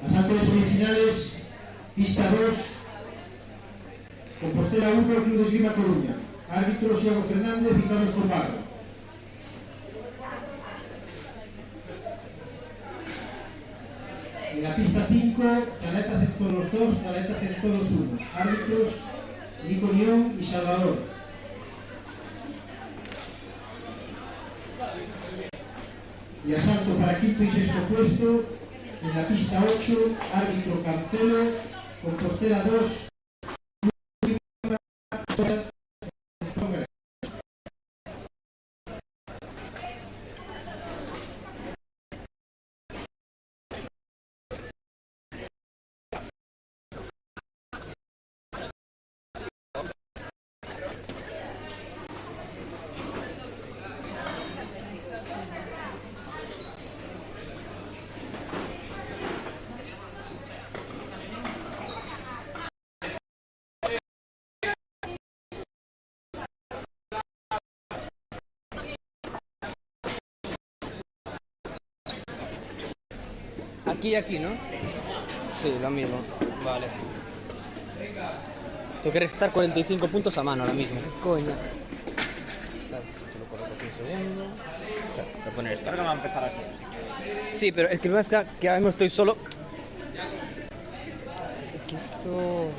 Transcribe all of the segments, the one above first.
Asaltos semifinales, pista 2, Compostela 1, Club de Esgrima Coruña. Árbitros Iago Fernández y Carlos Corbarro. En la pista 5, Caleta Centolos 2, Caleta Centolos 1. Árbitros Nico León y Salvador. Y asalto para quinto y sexto puesto. En la pista 8, árbitro Cancelo, Compostela 2, Aquí y aquí, ¿no? Sí, lo mismo. Vale. Tú quieres estar 45 puntos a mano ahora mismo. Coño. Claro, esto lo coloco aquí un segundo. Claro, voy a poner esto. Creo que va a empezar aquí. Sí, pero el problema es que ahora mismo estoy solo. Que esto...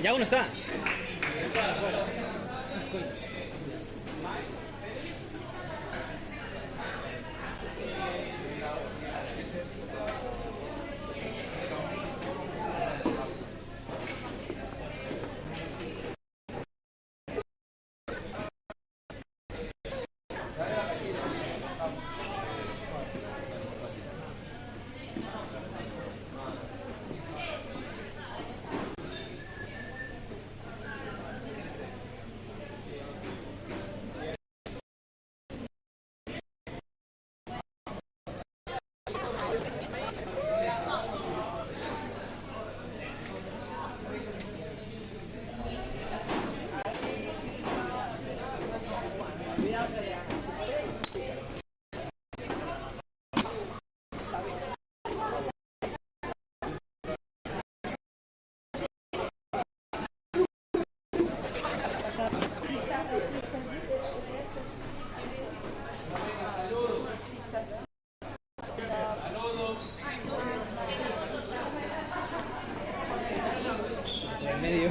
¿Ya uno está? En medio.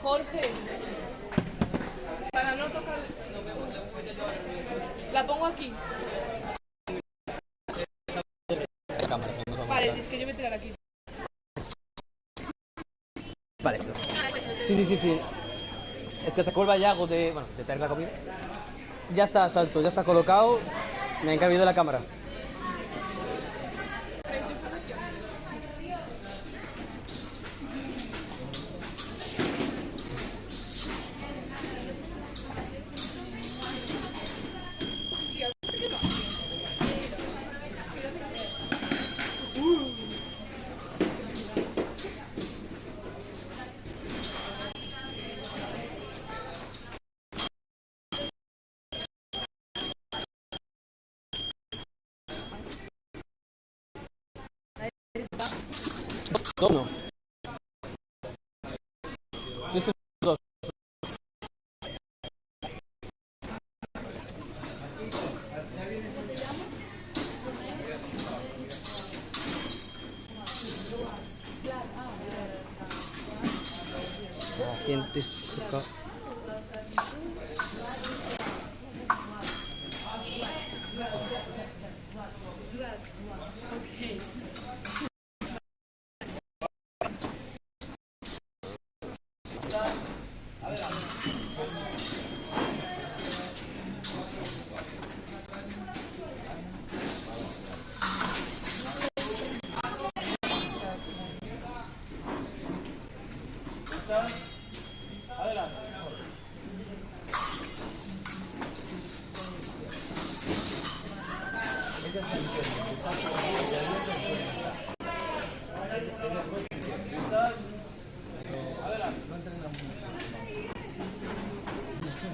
Jorge, para no tocar, la pongo aquí. La cámara, si no Vale, es que yo voy a tirar aquí. Vale. Sí. Es que hasta que vuelva Yago de traer la comida. Ya está salto, ya está colocado. Me ha encabido la cámara. Dos no. Sí, esto es dos. ¿Quién te toca?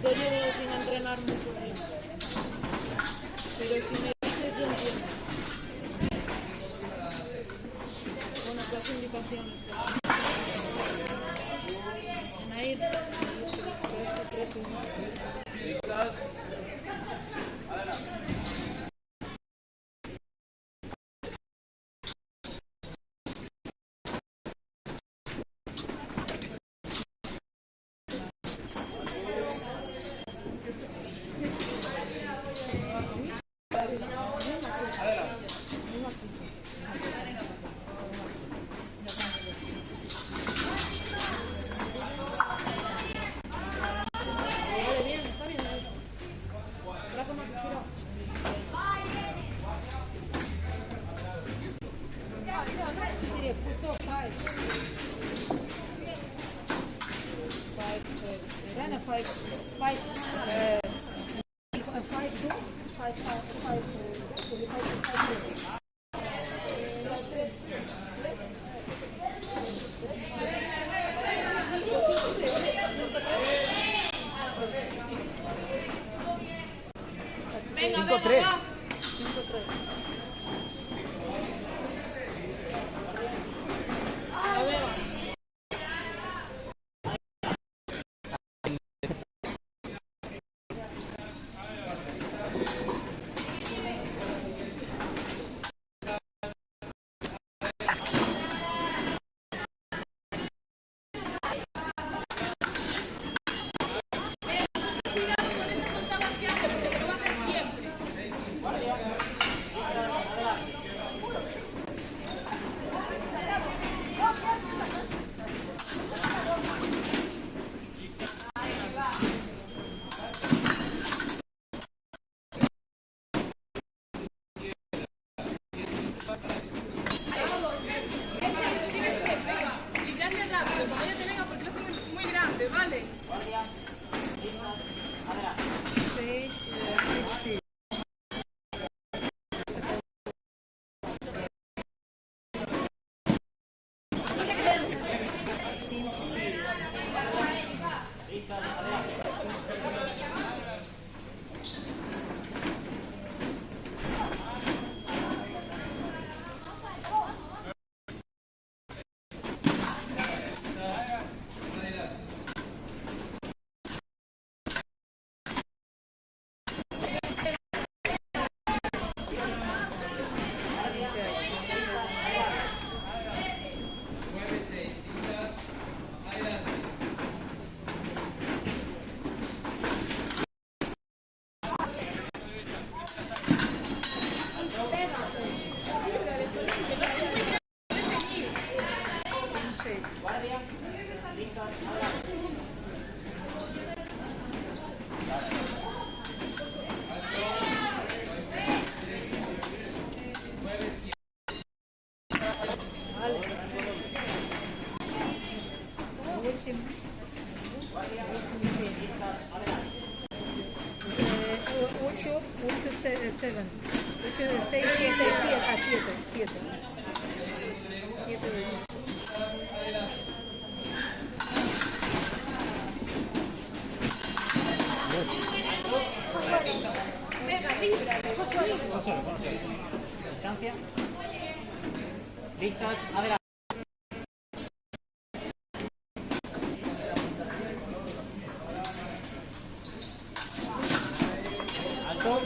Yo llevo sin entrenar mucho tiempo. Pero si me dices, yo entiendo. Bueno, las indicaciones. Nair. ¿Listas? Vale, bien, está bien. Brazo más estirado. Diré, puso 5. 5. Venga, 5-3. va. 5-3. A ver, va. Y gracias rápido, como ya te venga porque lo hacen muy grande, ¿vale? 6, Ocho, seven. 8, 6, 7. Distancia. Listos, adelante. Alto.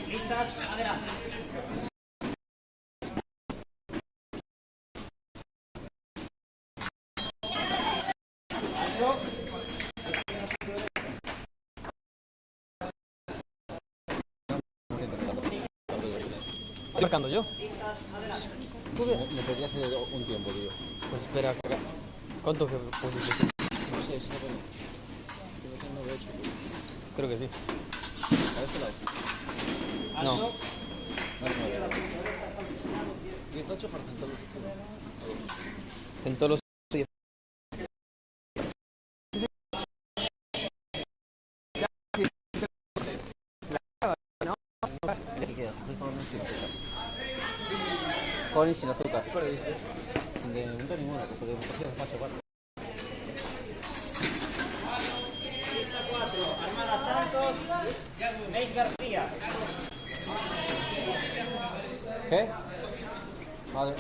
Listas, adelante. Estoy marcando yo. Me perdí hace un tiempo, tío. Pues espera. ¿Cuánto que pusiste? No sé, si no tengo. Creo que 9-8, tío. Creo que sí. ¿A este lado? No. No, 18% En todos los 10. Con y sin azúcar. ¿Cuál le diste? De momento ninguna, porque de votación facho 4. Lista 4, Armada Santos, Neis García. ¿Qué? Vale.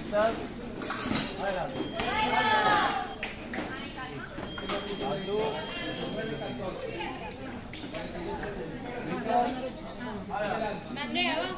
¿Listas? Adelante. Alto. ¿Listas? Adelante. Andrea, va.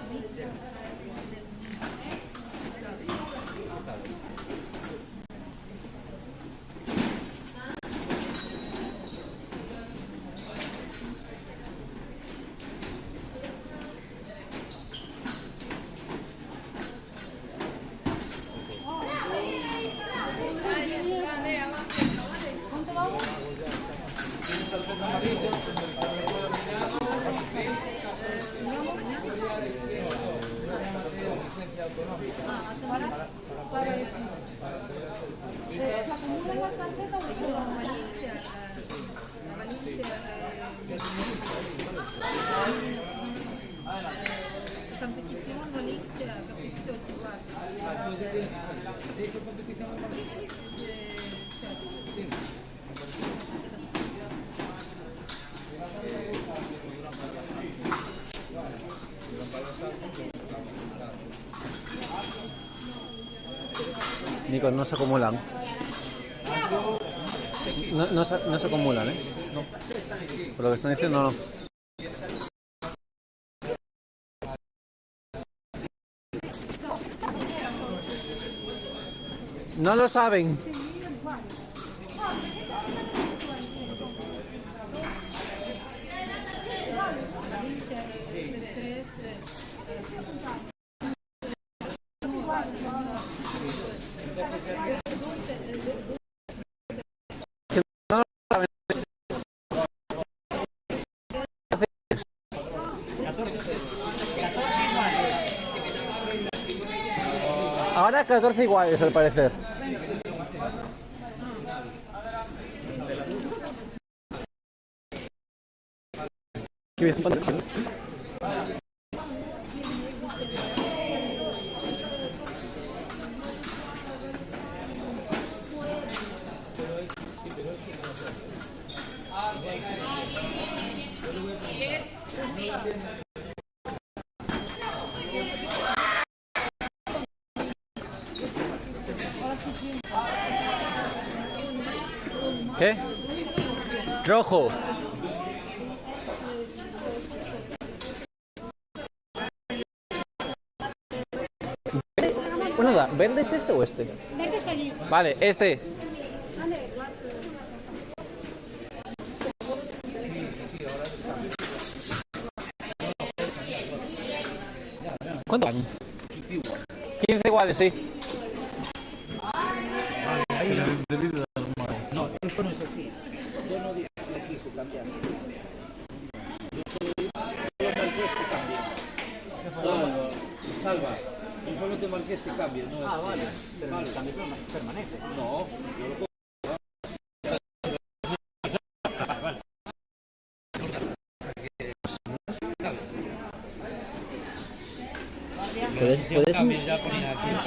¿Se acumulan las tarjetas o no? Valencia, competición, Valencia, competición igual. Nico, no se acumulan. No se acumulan, ¿eh? No. Por lo que están diciendo, no. No lo saben. Ahora 14 iguales, al parecer. Qué bien. ¿Qué? Rojo. Pues nada, ¿verde es este o este? Verde es allí. Vale, este. ¿Cuánto? 15 iguales, sí. No, esto no es así. Yo no dije que aquí se cambiase. Yo solo marqué este cambio. Salva. Yo solo te marqué este cambio, no este. Vale. Pero el cambio permanece. No, yo lo puedo.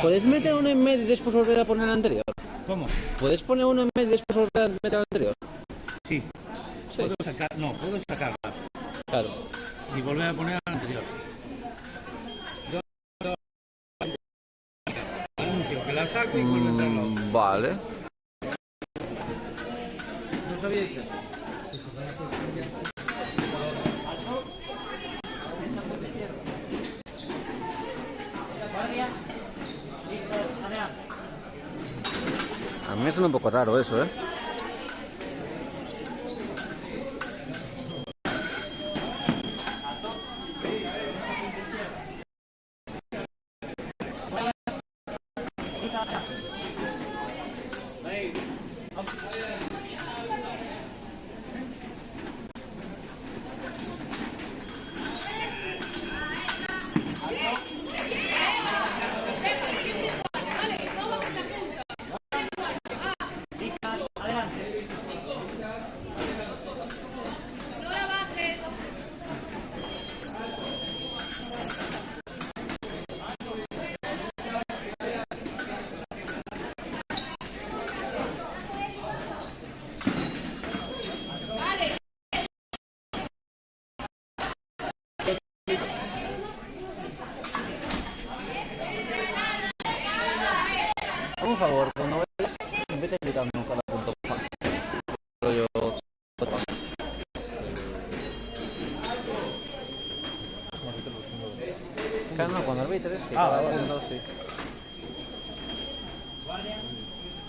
¿Puedes meter uno en medio y después volver a poner el anterior? ¿Cómo? ¿Puedes poner uno en medio y después volver a meter el anterior? Sí. Puedo sacarla. Claro. Y volver a poner la anterior. Anuncio que la saco y vuelvo a entrar la otra. Vale. ¿No sabíais eso? A mí me suena un poco raro eso, ¿eh? un favor, cuando vayas, vete a gritarme un cala.pa. Rollo. Calma, cuando arbitres, que cada punto, sí.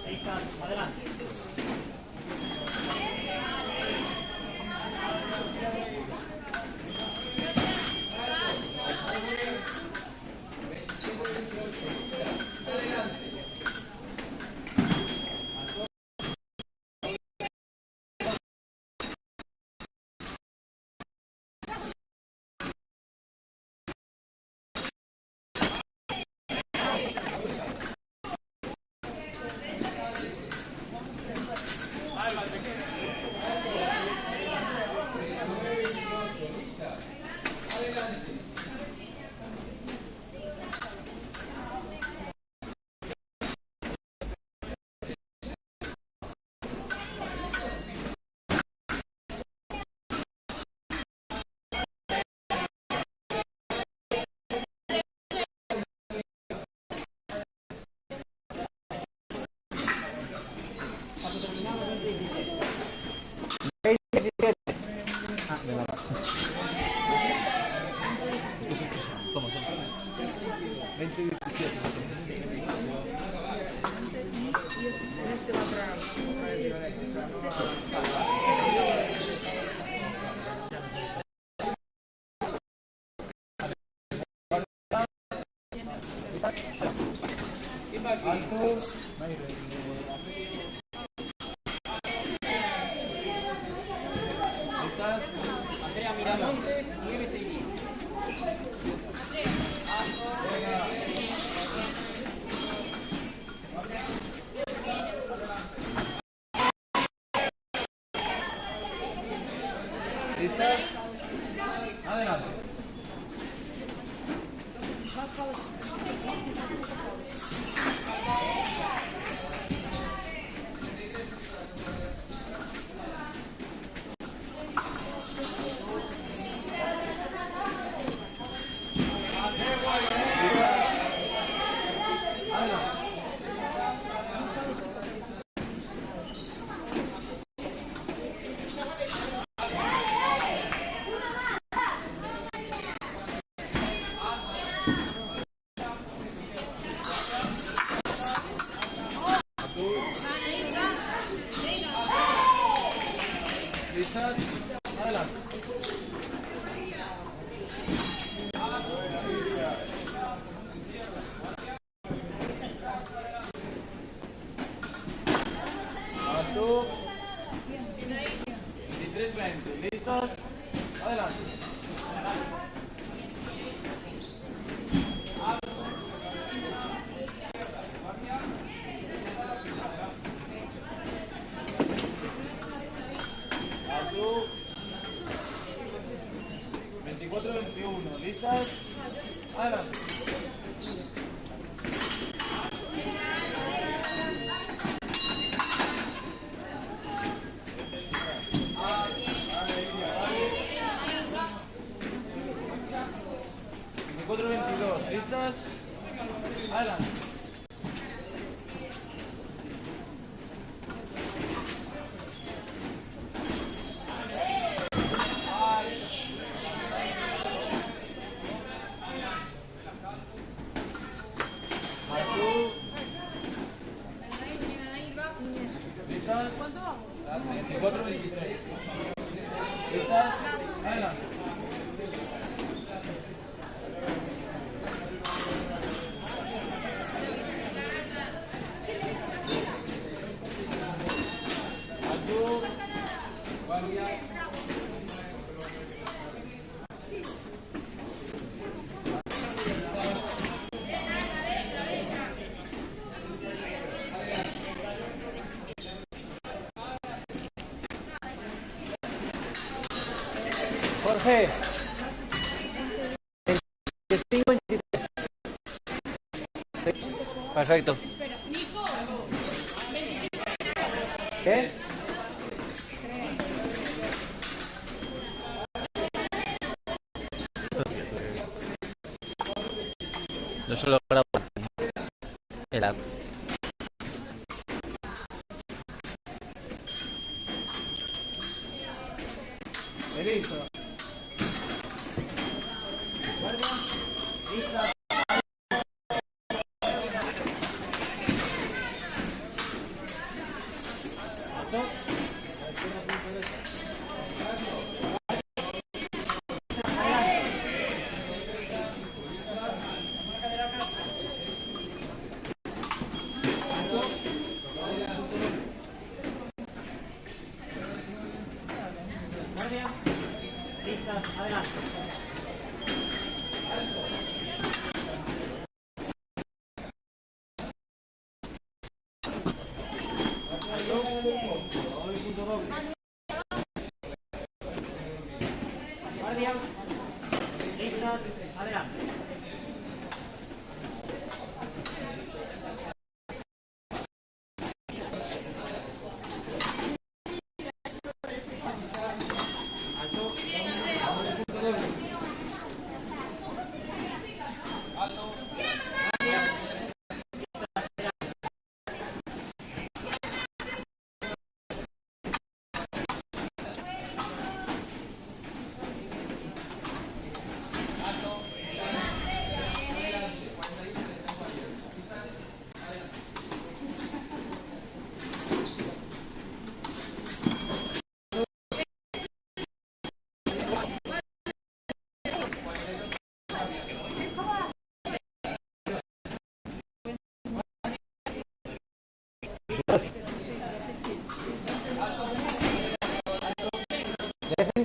¿Listas? Adelante. ¿Listas? Adelante. Vas tú. 23-20. ¿Listos? Adelante. Vas tú. 24-21. ¿Listas? Adelante. ¿Listas? Adelante. ¿Listas? 24-23. ¿Listas? Adelante. Jorge. 25-23. Perfecto. ¿Qué? Yo solo grabo el app.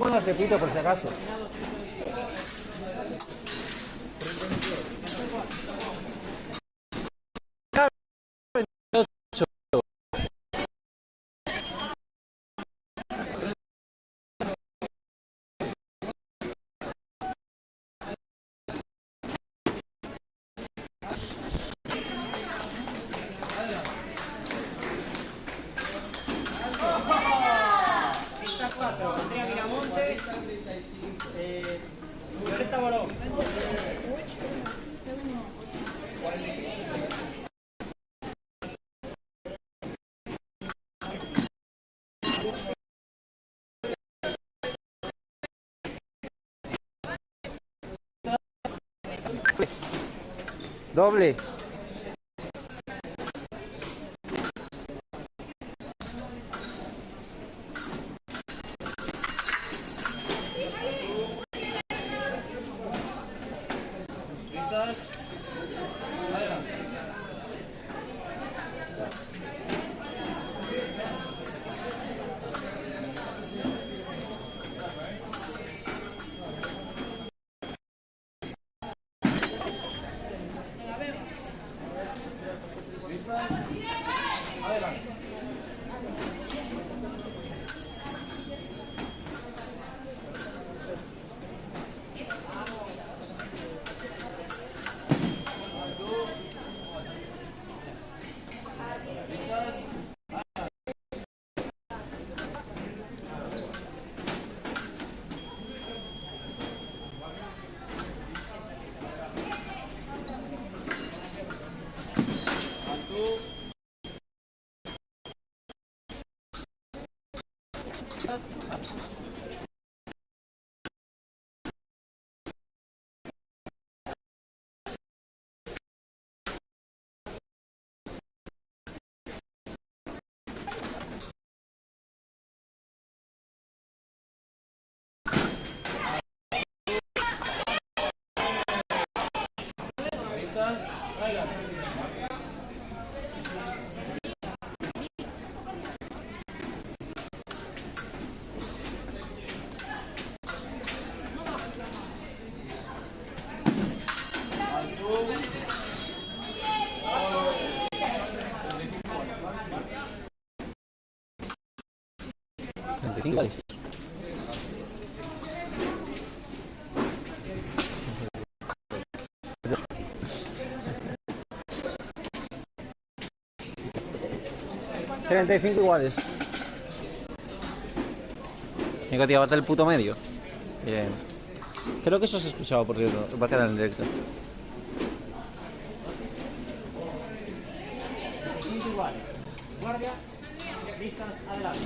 tengo unas de pito por si acaso. Doble. Iguales. $35 iguales. Venga, tío, bate el puto medio. Bien. Creo que eso se ha escuchado, por cierto. Va a quedar en directo. Iguales. Guardia, listas, adelante.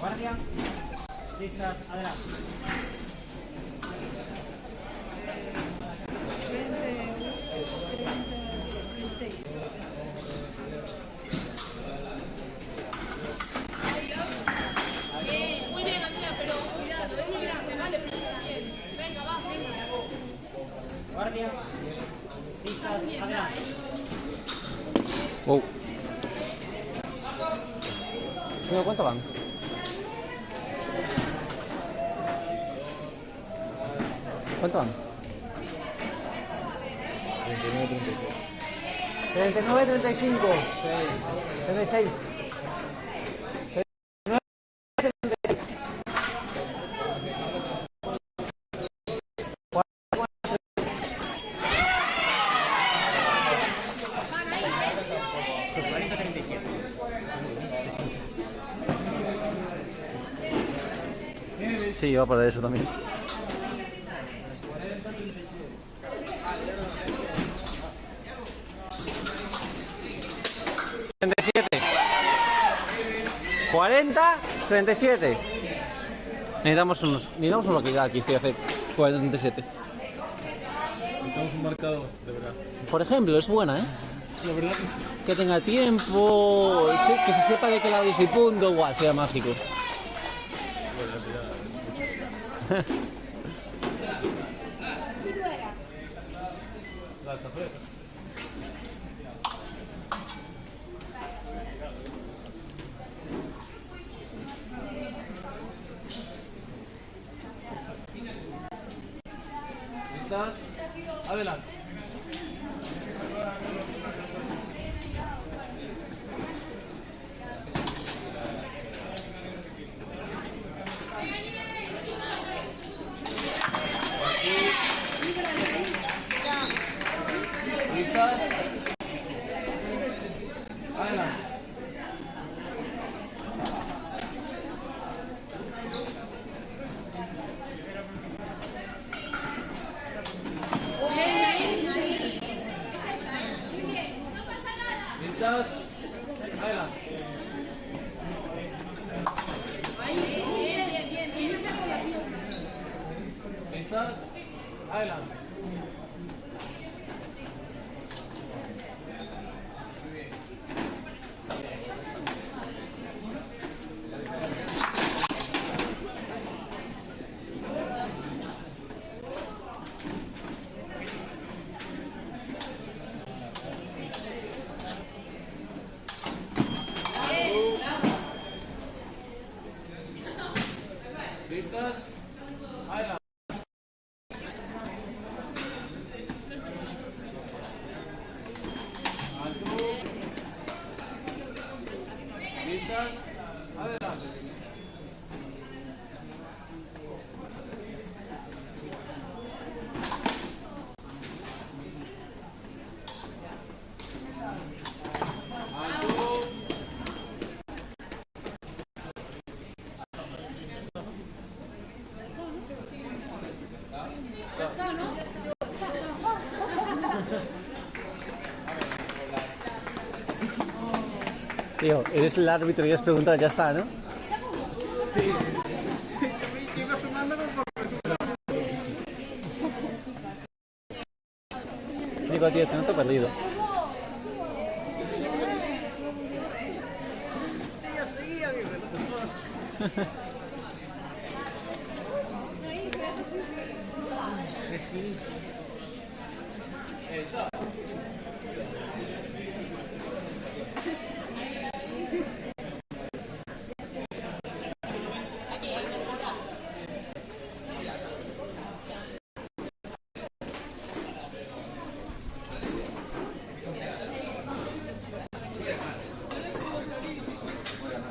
Guardia, listas, adelante. 36. Muy bien, Andrea, pero cuidado, es muy grande, vale, pero bien. Venga, va, venga. Guardia, listas, adelante. Wow. ¿Cuánto van? ¿Cuánto van? 39, 35. 36. Sí, iba para eso también. ¿37? ¿40? ¿37? Necesitamos uno que aquí estoy hace 47. Necesitamos un marcador, de verdad. Por ejemplo, es buena, ¿eh? La verdad Que tenga tiempo, que se sepa de qué lado es el punto, igual, sea mágico. la café. ¿Listas? Adelante. ¿Listas? Adelante. ¿Listas? Adelante. ¿Listas? Adelante. ¿Listas? Adelante. Alto. ¿Listas? Adelante. Alto. Tío, eres el árbitro y has preguntado, ya está, ¿no? Digo, tío, te noto perdido.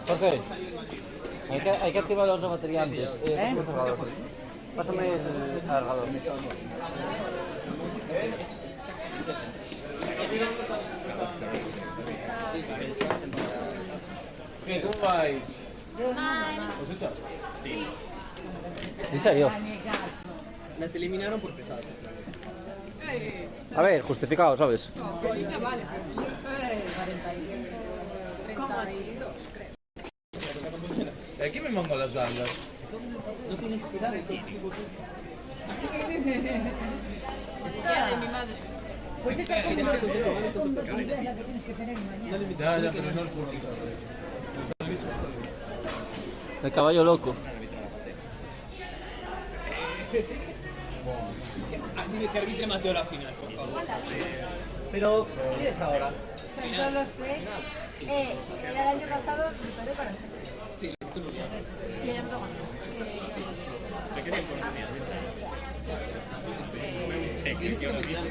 Jorge, hay que activar la otra batería antes. Pásame el cargador. ¿Qué? ¿Cómo vais? ¿Os echas? Sí. ¿En serio? Las eliminaron por pesadas. A ver, justificado, ¿sabes? ¿Cómo así? Aquí me mango las gangas. No tienes que dar el Es de mi madre. Pues esa con dos ideas la que tienes que tener mañana. Ya, pero no es por El caballo loco. Dime que arbitre Mateo la final, por favor. Pero, ¿qué es ahora? No lo sé. Era el año pasado, me paré para hacer. Sí, tú lo sabes. Y ella me lo ganó. ¿De qué tiempo no venía? Sí, que yo no quise.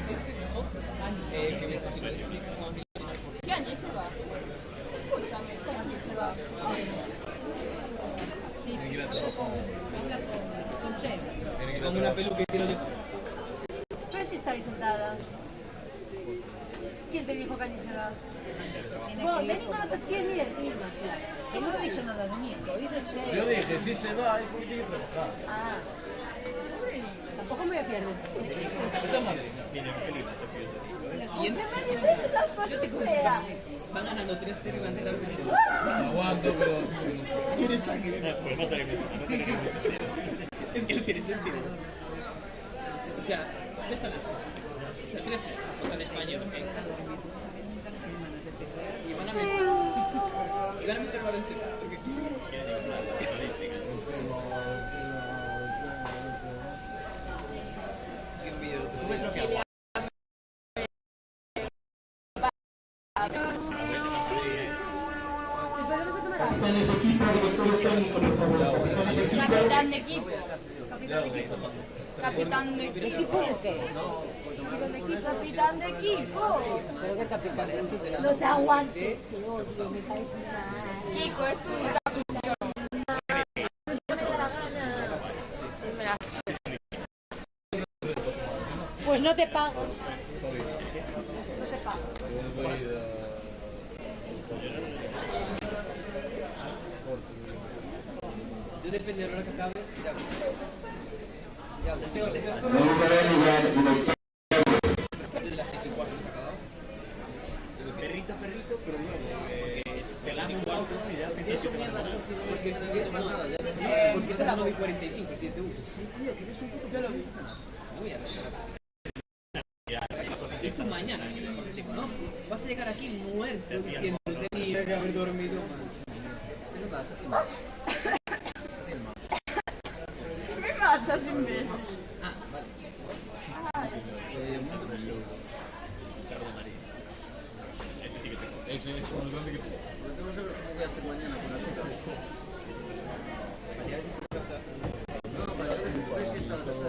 trabajo que me explica cómo ¿Qué año se va? Escúchame, ¿qué año se va? con una peluca y tiro yo. Pero si estáis sentada. ¿Quién te dijo que allí se va? Bueno, de ninguno no te fíes ni de ti. Que no he dicho nada de Nico, dice Che. Yo dije, si se va, es porque tiene que trabajar. Ah. Tampoco me voy a fiar de ti. Capitán Madrid. Y en Yo te sea. van ganando 3-0 y van a entrar primero. Aguanto, pero... ¿Quieres sangre? Pues no sale no tiene ningún sentido. Es que no tiene sentido. O sea, esta no. O sea, 3-0 contra el español en casa. Y van a meter 40. Porque tú ves lo que hago. Capitanes de equipo, directores técnicos, por favor. Capitanes de equipo. Capitán de equipo. Capitán de equipo. ¿Equipo de qué? Capitán de equipo. ¿Pero qué capitán? No te aguantes. Te odio, me caes mal. Kiko, es tu capitán. No me da la gana. Me la Pues no te pago. No te pago. Yo depende de la hora que acabe, ya. Desde las 6:15 nos ha acabado. Perrito, pero luego. Porque es de las 4 y ya piensas que te van a ganar. Porque el siguiente más nada, ya. Porque es a las 9:45, el siguiente bus. Sí, tío, tienes un puto. Yo lo vi. No voy a ver. Y tú mañana, ¿no? Vas a llegar aquí muerto diciendo tenía que haber dormido más. Es verdad, se tiene. me matas sin ver. Ah, vale. Ese sí que te Ese es más grande que tú. Tengo que saber cómo voy a hacer mañana con la ruta. Mañana es tu casa. No, mañana es que está la casa.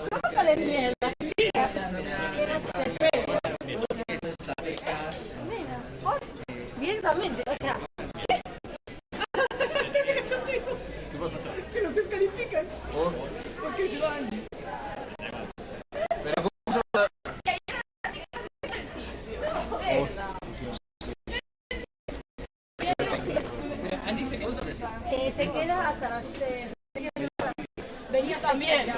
Cómprale mierda. Directamente, o sea. Que nos descalifican. ¿Por qué se van? Pero ¿cómo se va a... Andy se quedó sobre sí. Se queda hasta las. Venía también.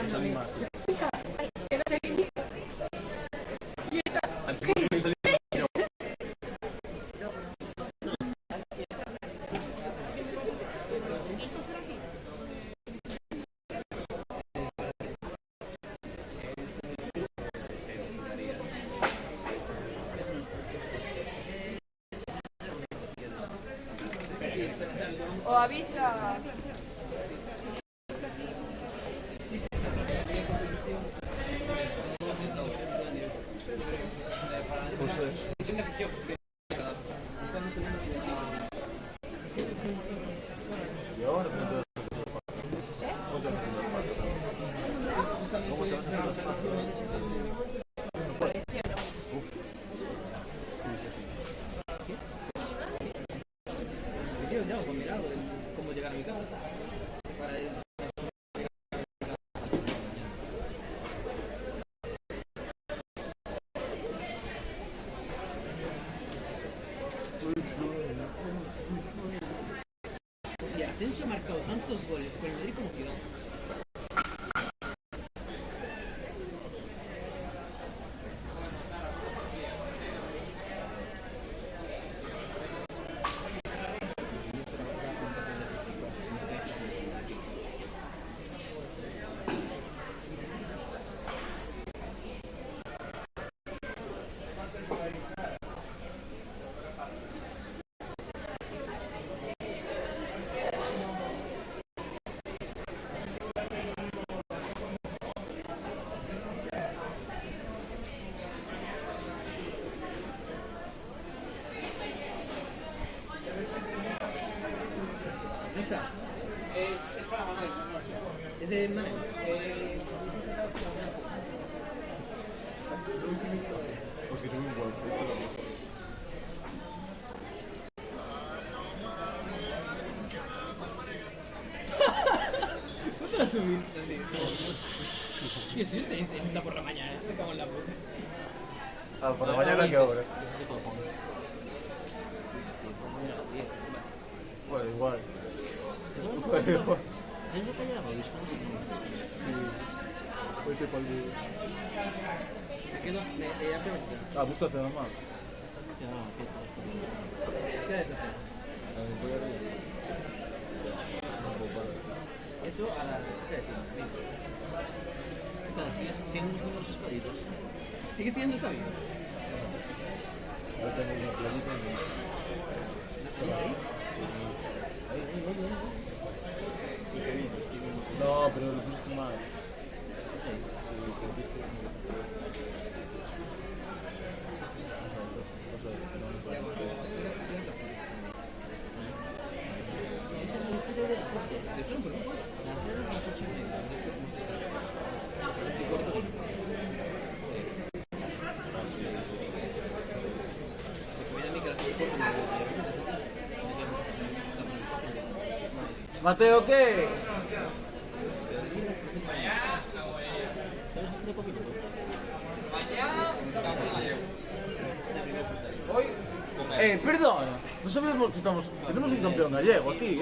O avisa. Pues eso. Y ahora me tengo Yo ya con mirar cómo llegar a mi casa. Para ir. Si Asensio ha marcado tantos goles por el Madrid como Zidane. tienda. Porque soy un guapo. ¿Cuándo la subiste? Tío, si yo te enseño esta por la mañana, me cago en la puta. Ah, por la mañana, ¿qué hora? Bueno, igual. Bueno, igual. Vete pa'l día. ¿A qué ves? Ah, ¿viste hacer más? ¿Qué debes hacer? Eso a la chica de tienda. ¿Qué tal? ¿Siguen usando los espaditos? ¿Sigues teniendo esa vida? Ahora tengo una playita y ¿Ahí? no, pero lo pusiste mal. Mateo, ¿qué? Perdona, no sabemos que tenemos un campeón gallego aquí,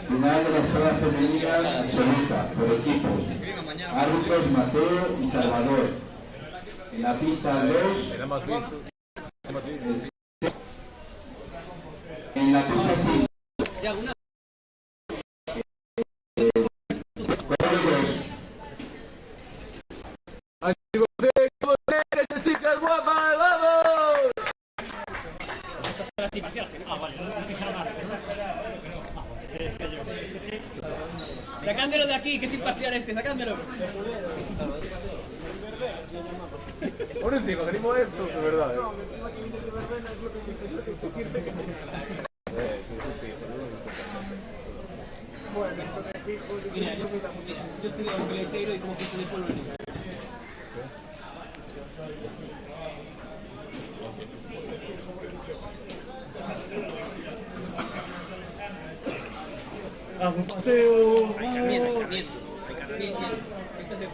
Final de la prueba femenina absoluta por equipos. Árbitros Mateo y Salvador. En la pista 2. Era más visto. En la pista 5. Ya, una. ¡Chicas guapas, vamos! Sacándolo de aquí, que es imparcial este, sacándolo. Pobrecito, tenemos esto, de verdad. Mira, yo estoy en el peletero y como que se le pone el niño. ¡Vamos, Mateo! Carmiento. Esto es de...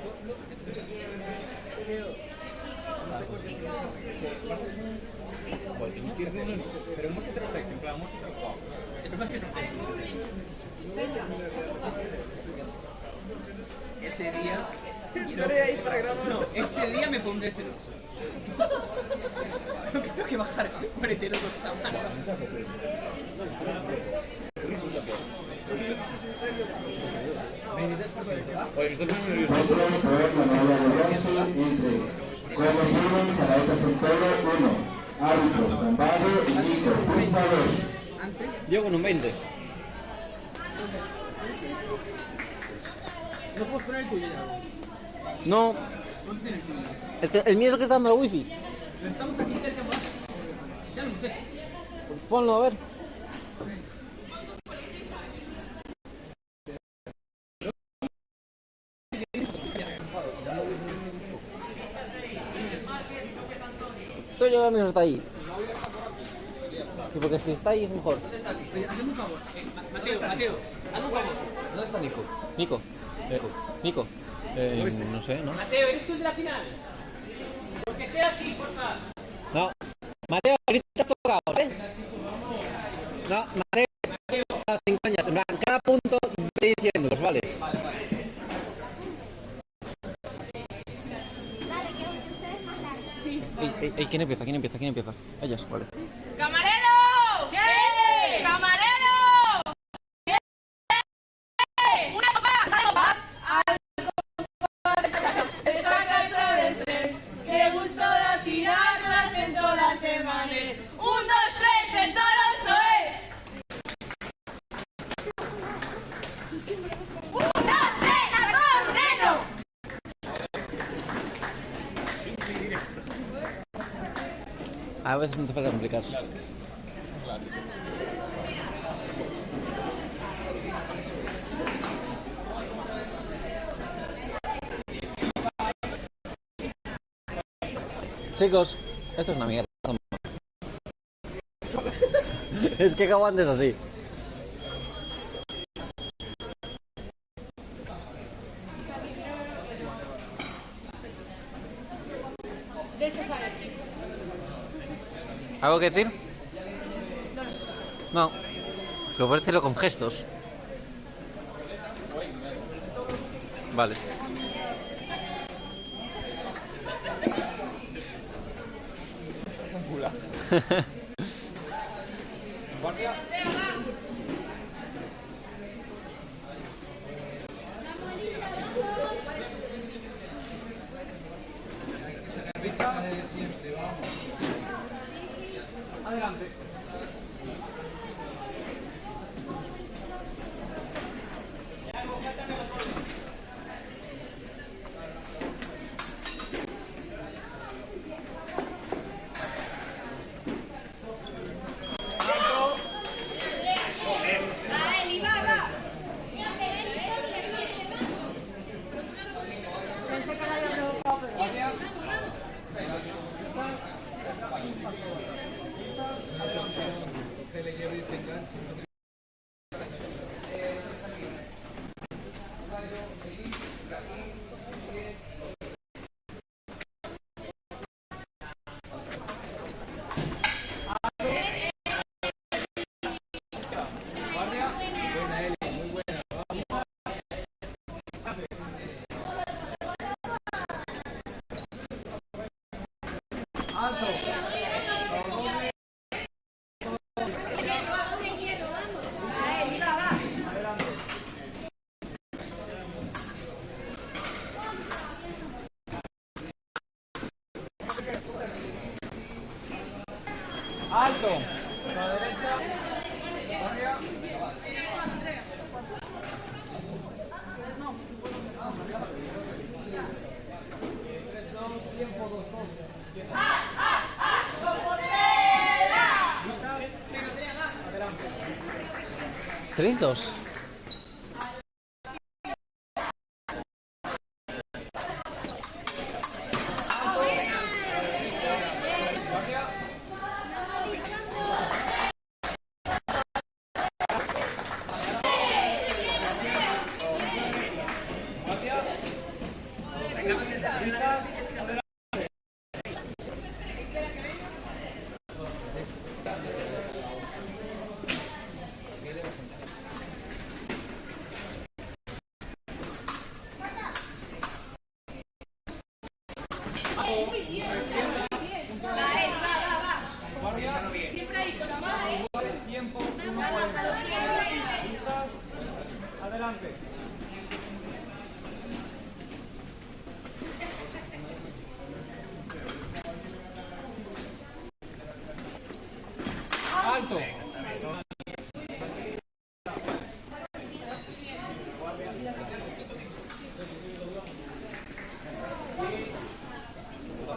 Pero hemos heterosexo, en plan, hemos heterosexo. El problema es que es ese día... Estaré ahí para grabar. No, ese día me pondré celoso. Tengo que bajar por heterosos esa mano. Oye, me está poniendo nervioso. Otro poder manual de bronce entre Como Simon, Zaragoza Centeno 1. Árbitros Gambado y Nico. Pista 2. Yo con un 20. No puedes poner el tuyo ya. No. ¿Dónde tienes el tuyo? Es que el mío es el que está dando la wifi. Pero estamos aquí cerca, más. Ya lo sé. Pues ponlo, a ver. Esto yo ahora mismo está ahí. Y porque si está ahí es mejor. Hazme un favor. Mateo, hazme un favor. ¿Dónde está Nico? Nico. Nico. No sé, ¿no? Mateo, ¿eres tú el de la final? Porque sea aquí, porfa. No. Mateo, ahorita has tocado, ¿eh? No, Mateo. No, 5 años. En plan, cada punto ve diciéndolos, ¿vale? Ey, ¿quién empieza? Ellas, vale. ¡Camarero! ¿Qué? ¡Camarero! ¿Qué? ¡Una copa! ¡Al compás de saca el sol del tren! ¡Qué gusto da tirarlas en todas de manes! ¡1, 2, 3, en todos los soes! ¡1, 2, 3, a correro! A veces no te falta complicar. Chicos, esto es una mierda. Es que Caguán es así. ¿Algo que decir? No. Lo puedes decirlo con gestos. Vale. Guardia. Adelante. Alto. Alto. A la derecha. Guardia. Tiempo 2. 3-2. Siempre ahí con la mano. Tiempo. Listas. Adelante. Alto.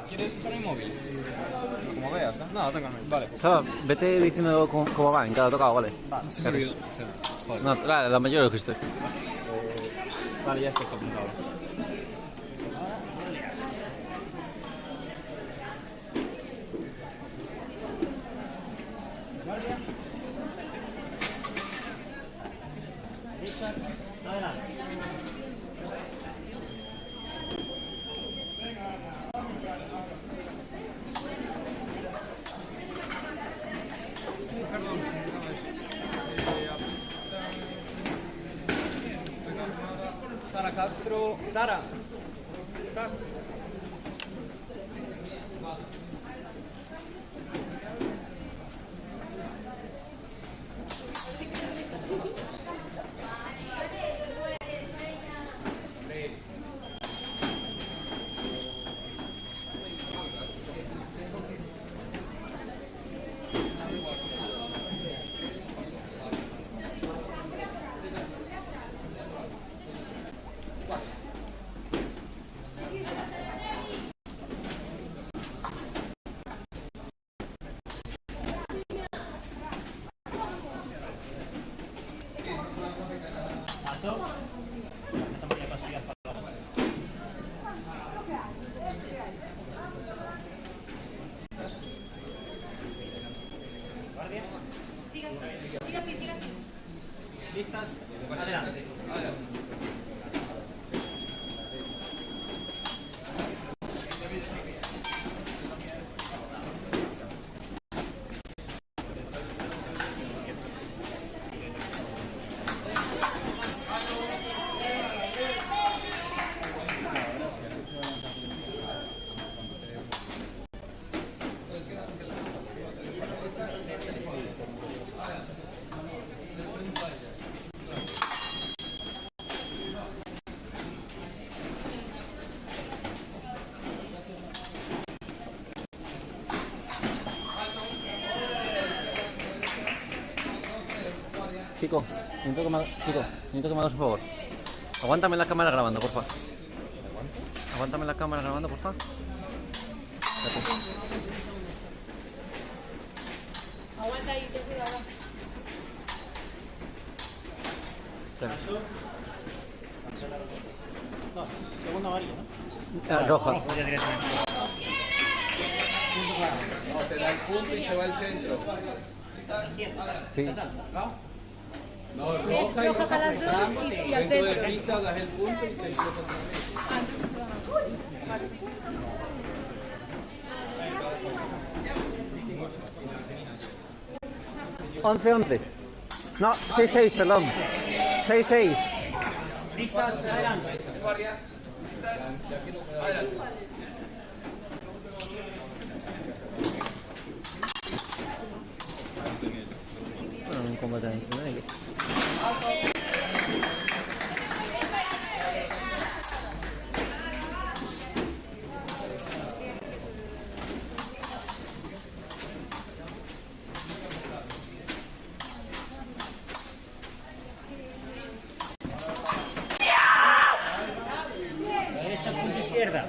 ¿Quieres usar el móvil? Como veas, ¿eh? No, tengo el móvil. Vale. Solo vete diciendo cómo va en cada tocado, ¿vale? Vale. No, la mayoría lo dijiste. Vale, ya estoy apuntado. Guardia. Adelante. Perdón, Sara Castro. Sara Castro. Chico, necesito que me hagas un favor. Aguántame la cámara grabando, porfa. Aguántame la cámara grabando, porfa. Gracias. Aguanta ahí, ten cuidado. Gracias. No, segunda amarilla, ¿no? Roja. Rojo ya directamente. No, se da el punto y se va al centro. Sí. No, roja y roja para las dos y al centro de centro. pista das el punto y se empieza Once. No, 6-6, perdón. 6-6. Listas, adelante. Bueno, un combate entre medio. Derecha, punta izquierda.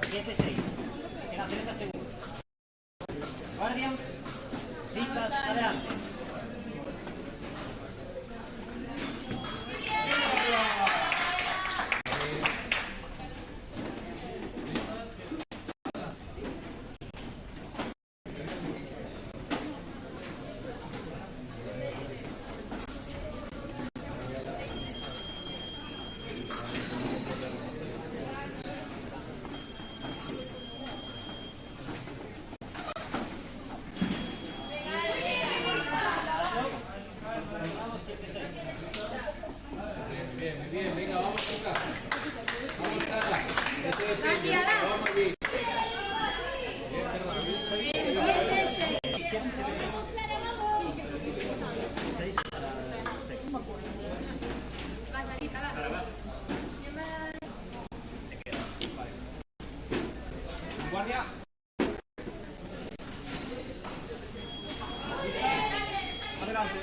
7-6. Quedan 30 segundos. Guardia. Listas, adelante. bien, venga, vamos acá. Vamos acá. Vamos aquí. Guardia. Adelante.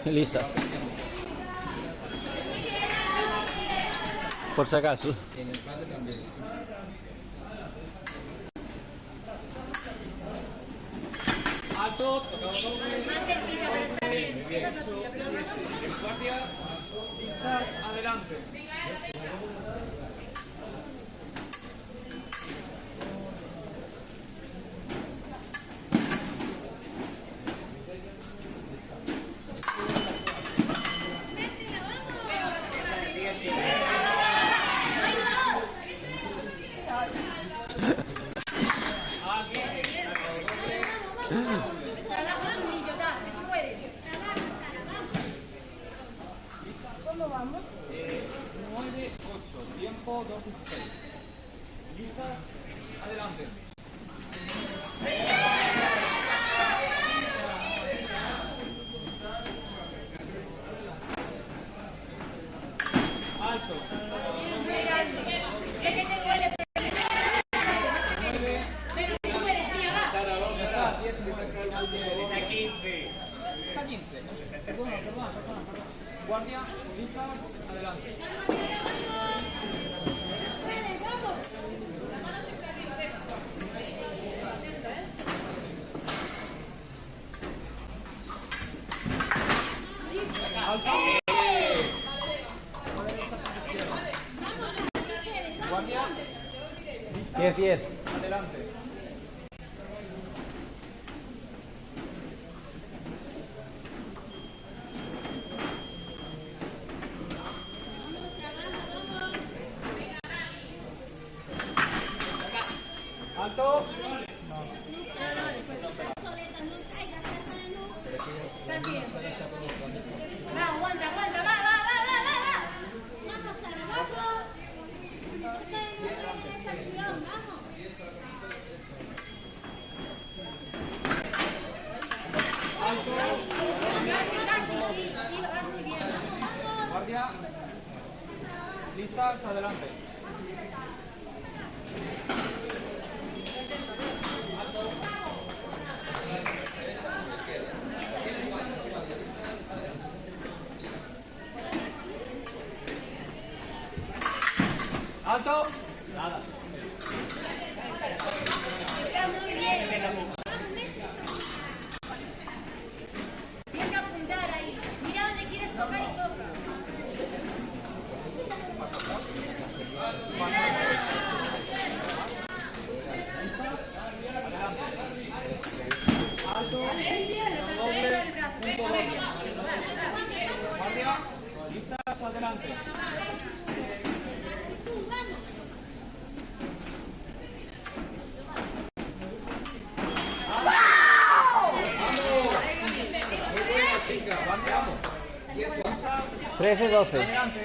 Lisa. Por si acaso. En el empate también. Alto. Muy bien. Guardia. Listas. Adelante. ¿Cómo vamos? 9-8. Tiempo 2:16. ¿Listas? Adelante. Alto. ¿Qué te duele? Sara, vamos a 10 que saca el mal tiempo. Esa 15. Esa 15. Perdona. Guardia, listas, adelante. Guardia, 10. adelante. Alto. Va, aguanta, va. Vamos, Sara, vamos. Esta acción, vamos. Guardia. Listas, adelante. Alto. Nada. Tienes que apuntar ahí. Mira dónde quieres tocar y toca. Guardia. Listas, adelante. Vamos. 13-12. Adelante.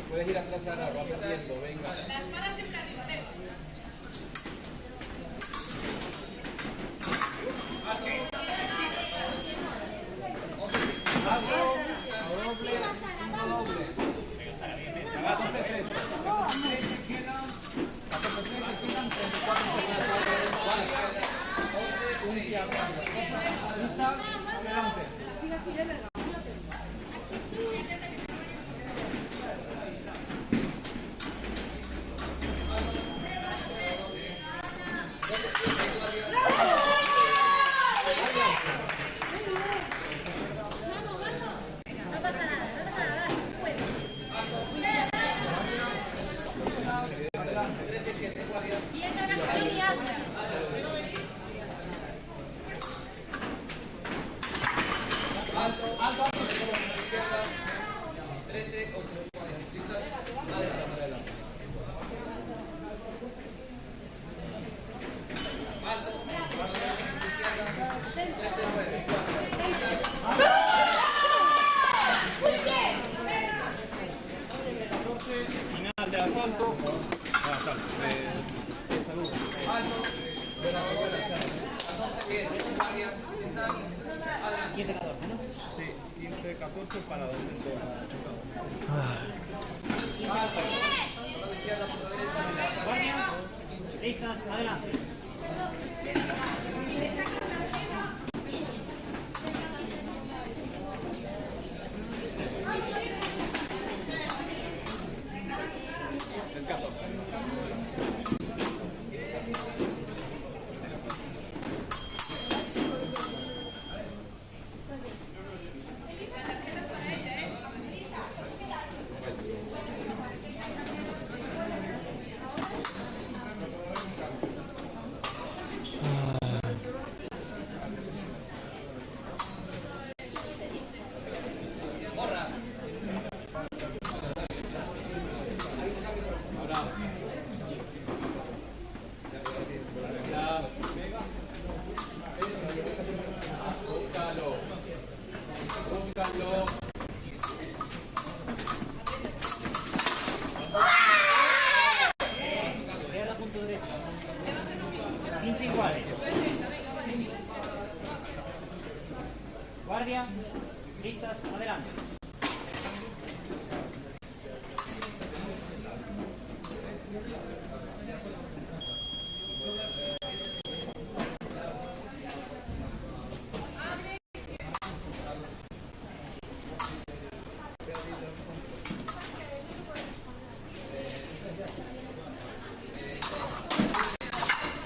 Puedes ir atrás ahora, va perdiendo, venga. No pasa nada, Y esa era la línea. Final de asalto. De salud. 15-14, ¿no? Sí, 15-14 para dentro. Guardia. Listas, adelante. Es 14. Izquierda, punto derecho. 15 iguales. Guardia. Listas, adelante.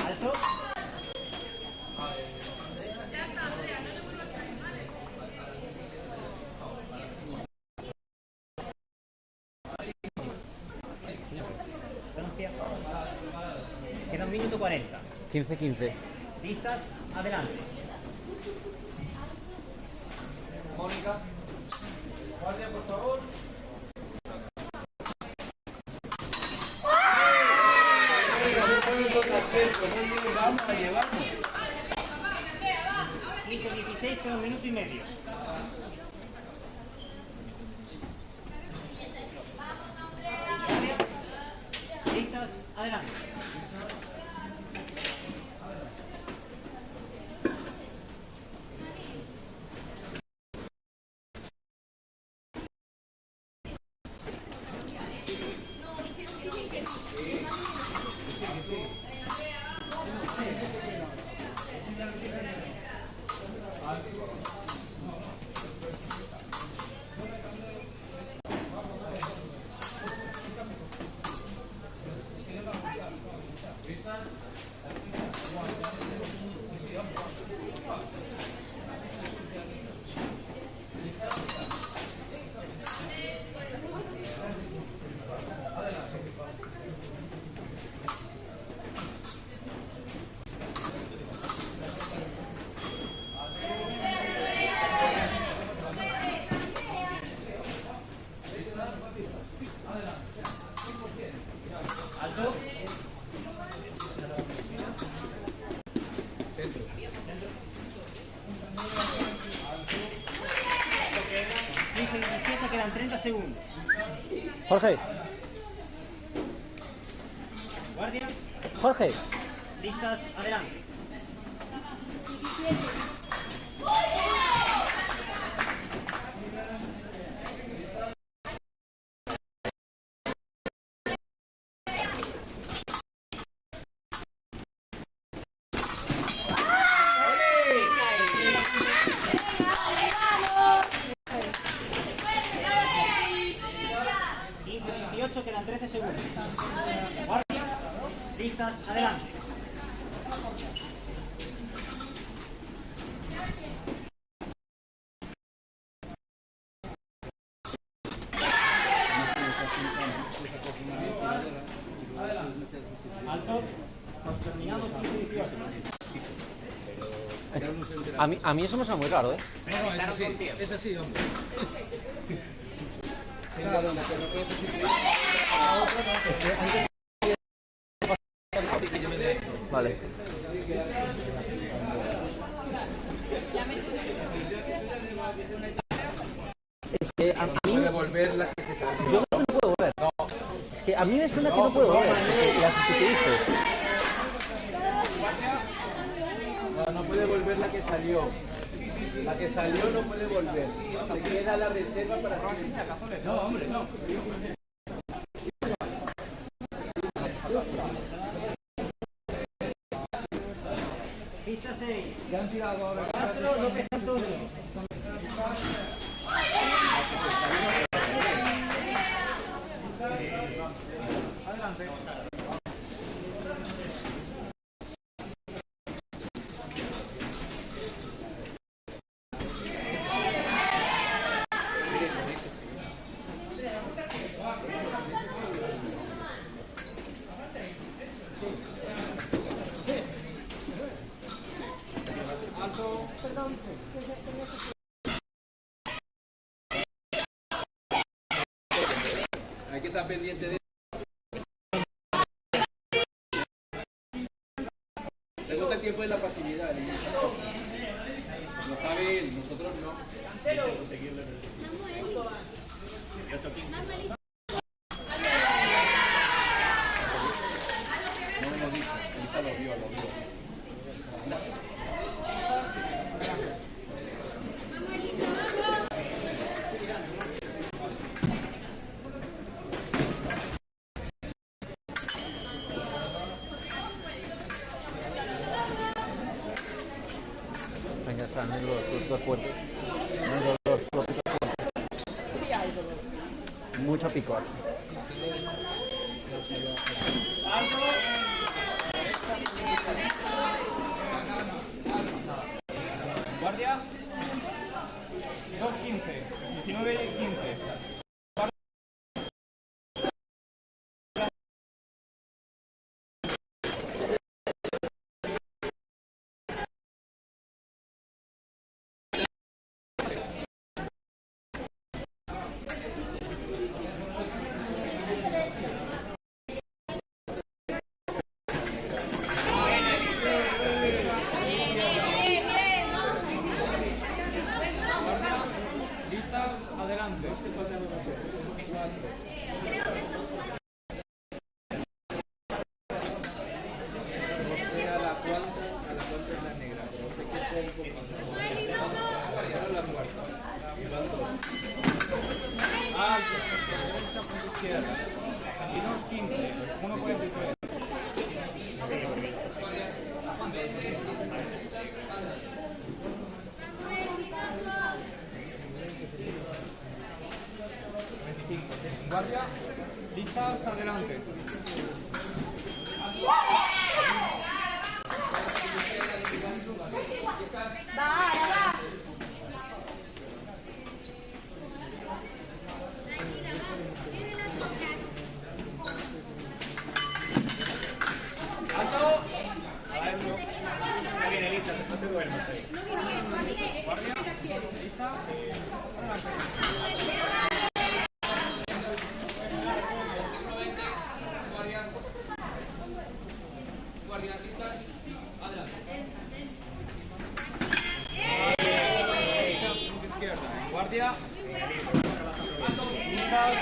Alto. Distancia. Queda 1 minuto 40. 15-15. Listas, adelante. Mónica. Guardia, por favor. Vamos a llevarnos. 15-16, queda 1 minuto y medio. Listas. adelante. Alto. 15-17, quedan 30 segundos. Jorge, Guardia, Jorge. listas, adelante. Quedan 13 segundos. Guardia, listas, adelante. Alto. Terminado 15-18. A mí eso me suena muy raro, ¿eh? Es así, hombre. Vale. Es que a mí Puede volver la que se salió. yo no puedo ver. Es que a mí me suena que no puedo ver la sustituiste. No puede volver la que salió. La que salió no puede volver. Se queda la reserva para hacer. No, hombre, no. Pista 6. Ya han tirado ahora. López Antonio. Adelante. Hay que estar pendiente de. Pregunta el tiempo de la pasividad. Lo sabe él, nosotros no. No me lo dice, Elisa lo vio. Venga, está, no hay dolor, todo es fuerte. No hay dolor, solo picor fuerte. Sí, hay dolor. Mucho picor. Guardia. 2-15. 19-15. izquierda. Y 2.15, 1.43. Guardia, listas, adelante. Va, ahora va. ¡Alto! Está bien, Elisa, no te duermas ahí. Guardia, lista, Guardia, listas, adelante. izquierda. Guardia, listas.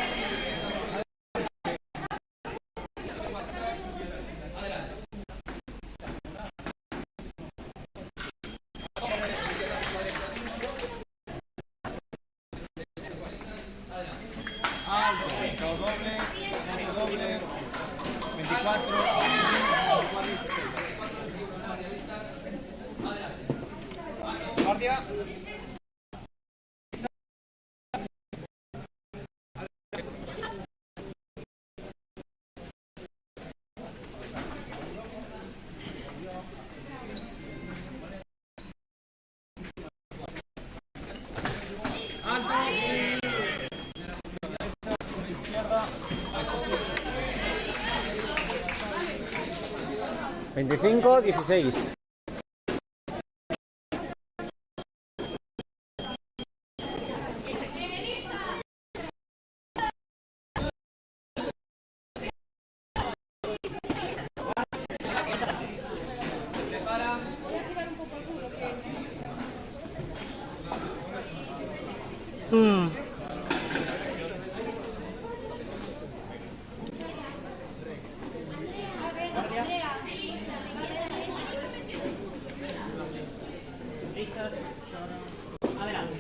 Alto, doble, doble, 24, 24, guardia. Alto. 25-16. Listas, adelante.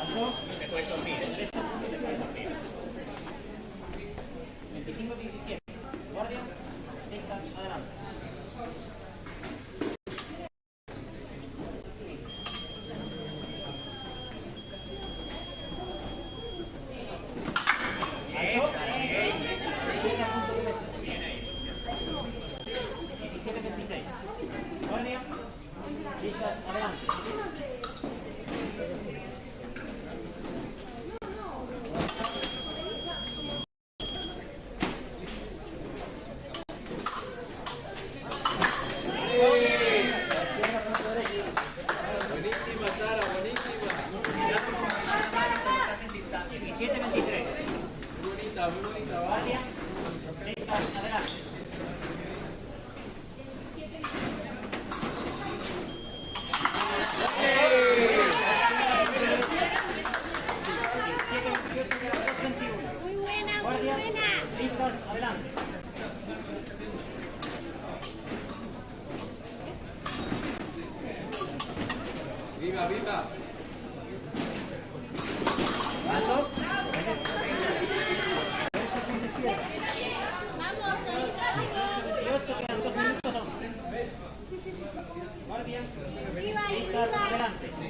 Alto, te puedes dormir. 25-17. Guardia, listas, adelante. Guardia, listas, adelante. Buenísima, Sara, buenísima. 17-23. Muy bonita, va. Guardia, listas, adelante. Muy buena, muy Guardia, buena. listas, adelante. Viva, viva. Alto. Vamos, Elisa, 28, quedan 2 minutos. Guardia, viva y listas, viva. adelante. Muy